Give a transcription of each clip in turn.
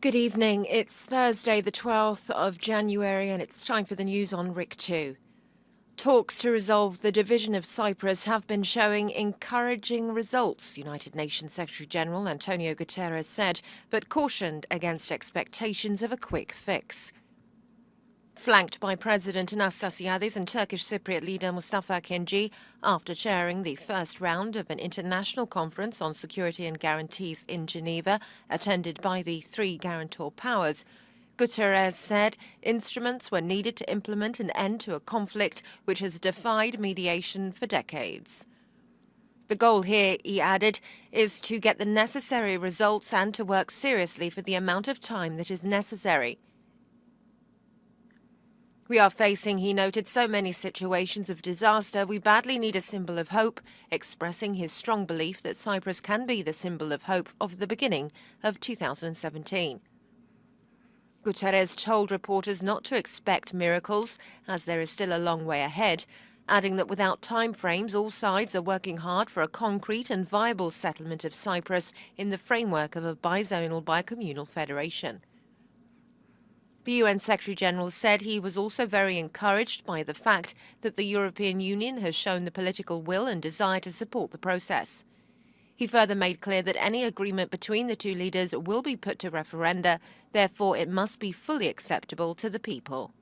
Good evening. It's Thursday, the 12th of January, and it's time for the news on RIK 2. Talks to resolve the division of Cyprus have been showing encouraging results, United Nations Secretary-General Antonio Guterres said, but cautioned against expectations of a quick fix. Flanked by President Anastasiades and Turkish Cypriot leader Mustafa Kemal after chairing the first round of an international conference on security and guarantees in Geneva, attended by the three guarantor powers, Guterres said instruments were needed to implement an end to a conflict which has defied mediation for decades. The goal here, he added, is to get the necessary results and to work seriously for the amount of time that is necessary. We are facing, he noted, so many situations of disaster, we badly need a symbol of hope, expressing his strong belief that Cyprus can be the symbol of hope of the beginning of 2017. Guterres told reporters not to expect miracles, as there is still a long way ahead, adding that without timeframes, all sides are working hard for a concrete and viable settlement of Cyprus in the framework of a bizonal bicommunal federation. The UN Secretary-General said he was also very encouraged by the fact that the European Union has shown the political will and desire to support the process. He further made clear that any agreement between the two leaders will be put to referenda, therefore it must be fully acceptable to the people.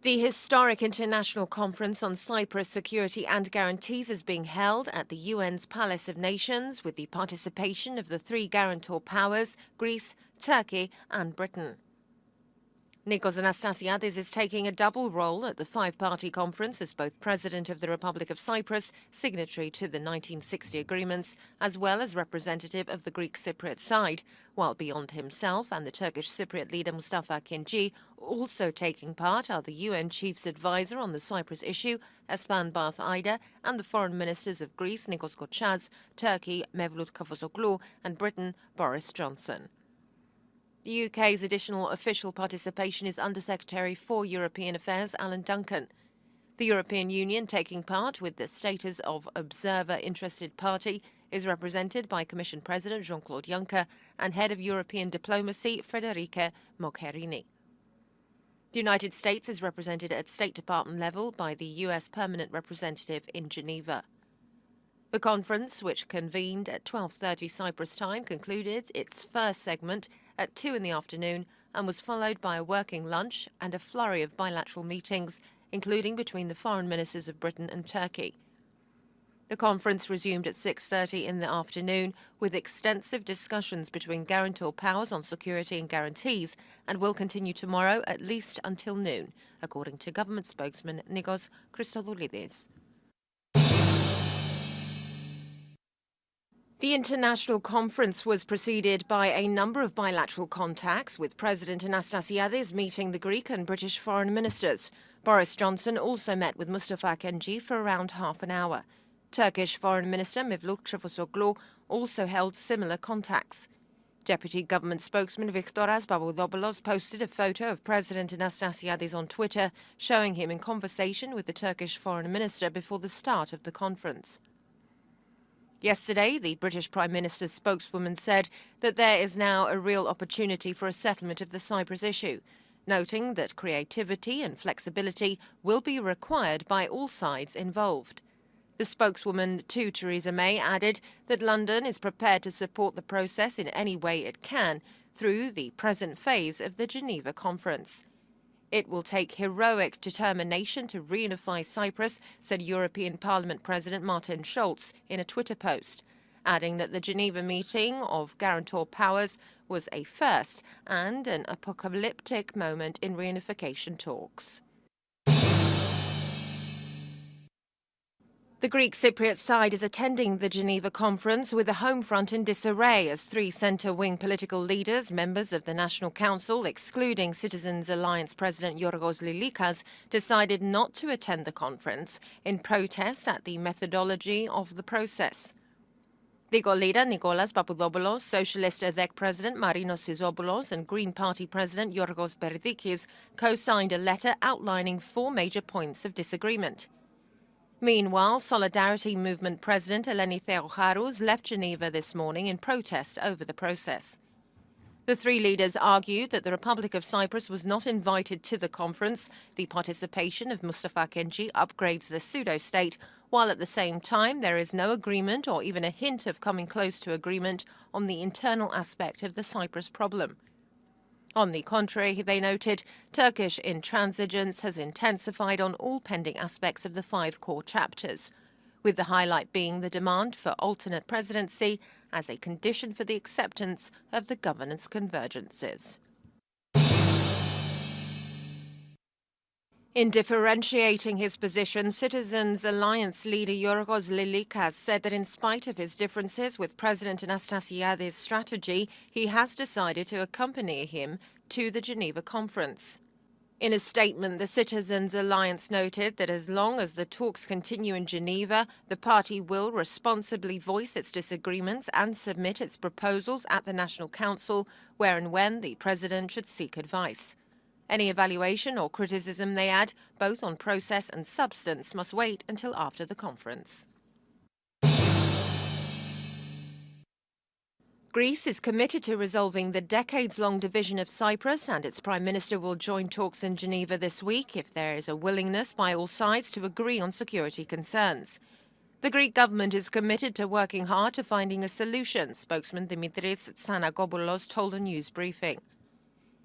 The historic International Conference on Cyprus Security and Guarantees is being held at the UN's Palace of Nations with the participation of the three guarantor powers, Greece, Turkey and Britain. Nikos Anastasiades is taking a double role at the five-party conference as both President of the Republic of Cyprus, signatory to the 1960 agreements, as well as representative of the Greek Cypriot side, while beyond himself and the Turkish Cypriot leader Mustafa Kemal also taking part are the UN Chief's Advisor on the Cyprus issue, Espan Barth-Aida, and the foreign ministers of Greece, Nikos Kotchas, Turkey, Mevlut Cavusoglu, and Britain, Boris Johnson. The UK's additional official participation is Undersecretary for European Affairs Alan Duncan. The European Union, taking part with the status of observer interested party, is represented by Commission President Jean-Claude Juncker and Head of European Diplomacy Federica Mogherini. The United States is represented at State Department level by the US Permanent Representative in Geneva. The conference, which convened at 12:30 Cyprus time, concluded its first segment at 2 in the afternoon and was followed by a working lunch and a flurry of bilateral meetings, including between the foreign ministers of Britain and Turkey. The conference resumed at 6:30 in the afternoon with extensive discussions between guarantor powers on security and guarantees and will continue tomorrow at least until noon, according to government spokesman Nikos Christodoulidis. The international conference was preceded by a number of bilateral contacts, with President Anastasiades meeting the Greek and British foreign ministers. Boris Johnson also met with Mustafa Kemal for around half an hour. Turkish Foreign Minister Mevlut Cavusoglu also held similar contacts. Deputy government spokesman Viktoras Papadopoulos posted a photo of President Anastasiades on Twitter, showing him in conversation with the Turkish foreign minister before the start of the conference. Yesterday, the British Prime Minister's spokeswoman said that there is now a real opportunity for a settlement of the Cyprus issue, noting that creativity and flexibility will be required by all sides involved. The spokeswoman to Theresa May added that London is prepared to support the process in any way it can through the present phase of the Geneva Conference. It will take heroic determination to reunify Cyprus, said European Parliament President Martin Schulz in a Twitter post, adding that the Geneva meeting of guarantor powers was a first and an apocalyptic moment in reunification talks. The Greek Cypriot side is attending the Geneva conference with the home front in disarray as three centre-wing political leaders, members of the National Council, excluding Citizens Alliance President Yorgos Lilikas, decided not to attend the conference in protest at the methodology of the process. Legal leader Nikolaos Papadopoulos, Socialist EDEK President Marinos Sisopoulos and Green Party President Yorgos Berdikis co-signed a letter outlining 4 major points of disagreement. Meanwhile, Solidarity Movement President Eleni Theocharous left Geneva this morning in protest over the process. The three leaders argued that the Republic of Cyprus was not invited to the conference. The participation of Mustafa Kemal upgrades the pseudo-state, while at the same time there is no agreement or even a hint of coming close to agreement on the internal aspect of the Cyprus problem. On the contrary, they noted, Turkish intransigence has intensified on all pending aspects of the 5 core chapters, with the highlight being the demand for alternate presidency as a condition for the acceptance of the governance convergences. In differentiating his position, Citizens Alliance leader Yorgos Lilikas said that in spite of his differences with President Anastasiades' strategy, he has decided to accompany him to the Geneva conference. In a statement, the Citizens Alliance noted that as long as the talks continue in Geneva, the party will responsibly voice its disagreements and submit its proposals at the National Council, where and when the President should seek advice. Any evaluation or criticism, they add, both on process and substance, must wait until after the conference. Greece is committed to resolving the decades-long division of Cyprus, and its Prime Minister will join talks in Geneva this week if there is a willingness by all sides to agree on security concerns. The Greek government is committed to working hard to finding a solution, spokesman Dimitris Tsanagopoulos told a news briefing.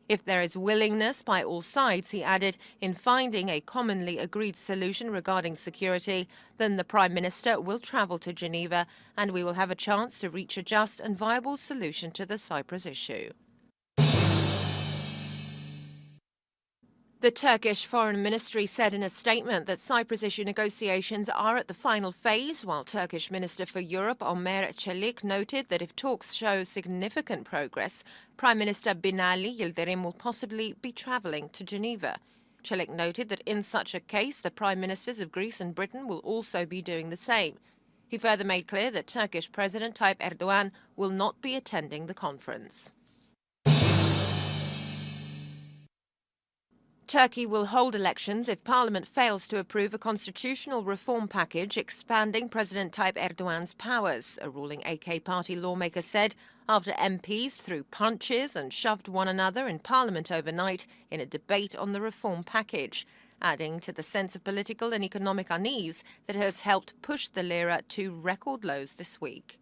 If there is willingness by all sides, he added, in finding a commonly agreed solution regarding security, then the Prime Minister will travel to Geneva and we will have a chance to reach a just and viable solution to the Cyprus issue. The Turkish Foreign Ministry said in a statement that Cyprus issue negotiations are at the final phase, while Turkish Minister for Europe Ömer Çelik noted that if talks show significant progress, Prime Minister Binali Yildirim will possibly be travelling to Geneva. Çelik noted that in such a case, the Prime Ministers of Greece and Britain will also be doing the same. He further made clear that Turkish President Tayyip Erdogan will not be attending the conference. Turkey will hold elections if Parliament fails to approve a constitutional reform package expanding President Tayyip Erdogan's powers, a ruling AK party lawmaker said, after MPs threw punches and shoved one another in Parliament overnight in a debate on the reform package, adding to the sense of political and economic unease that has helped push the lira to record lows this week.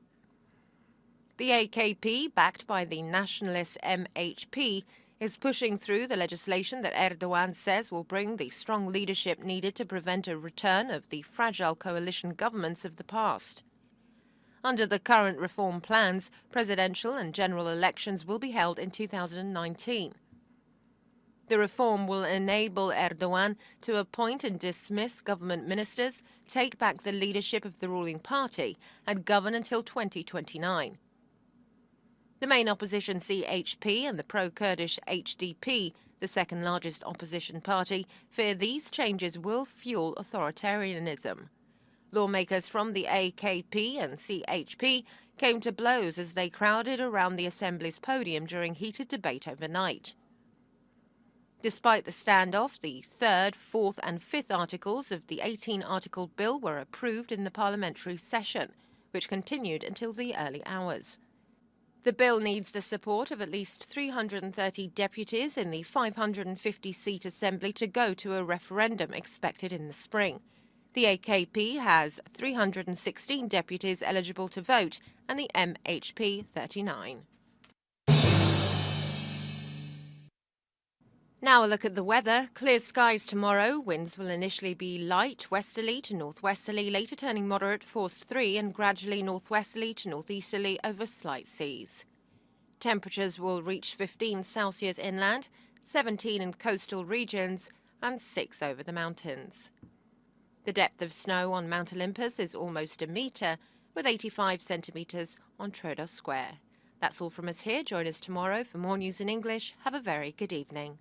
The AKP, backed by the nationalist MHP, is pushing through the legislation that Erdogan says will bring the strong leadership needed to prevent a return of the fragile coalition governments of the past. Under the current reform plans, presidential and general elections will be held in 2019. The reform will enable Erdogan to appoint and dismiss government ministers, take back the leadership of the ruling party, and govern until 2029. The main opposition CHP and the pro-Kurdish HDP, the second largest opposition party, fear these changes will fuel authoritarianism. Lawmakers from the AKP and CHP came to blows as they crowded around the Assembly's podium during heated debate overnight. Despite the standoff, the third, fourth and fifth articles of the 18-article bill were approved in the parliamentary session, which continued until the early hours. The bill needs the support of at least 330 deputies in the 550-seat Assembly to go to a referendum expected in the spring. The AKP has 316 deputies eligible to vote and the MHP 39. Now a look at the weather. Clear skies tomorrow. Winds will initially be light westerly to northwesterly, later turning moderate force 3 and gradually northwesterly to northeasterly over slight seas. Temperatures will reach 15 Celsius inland, 17 in coastal regions and 6 over the mountains. The depth of snow on Mount Olympus is almost a metre, with 85 centimetres on Troodos Square. That's all from us here. Join us tomorrow for more news in English. Have a very good evening.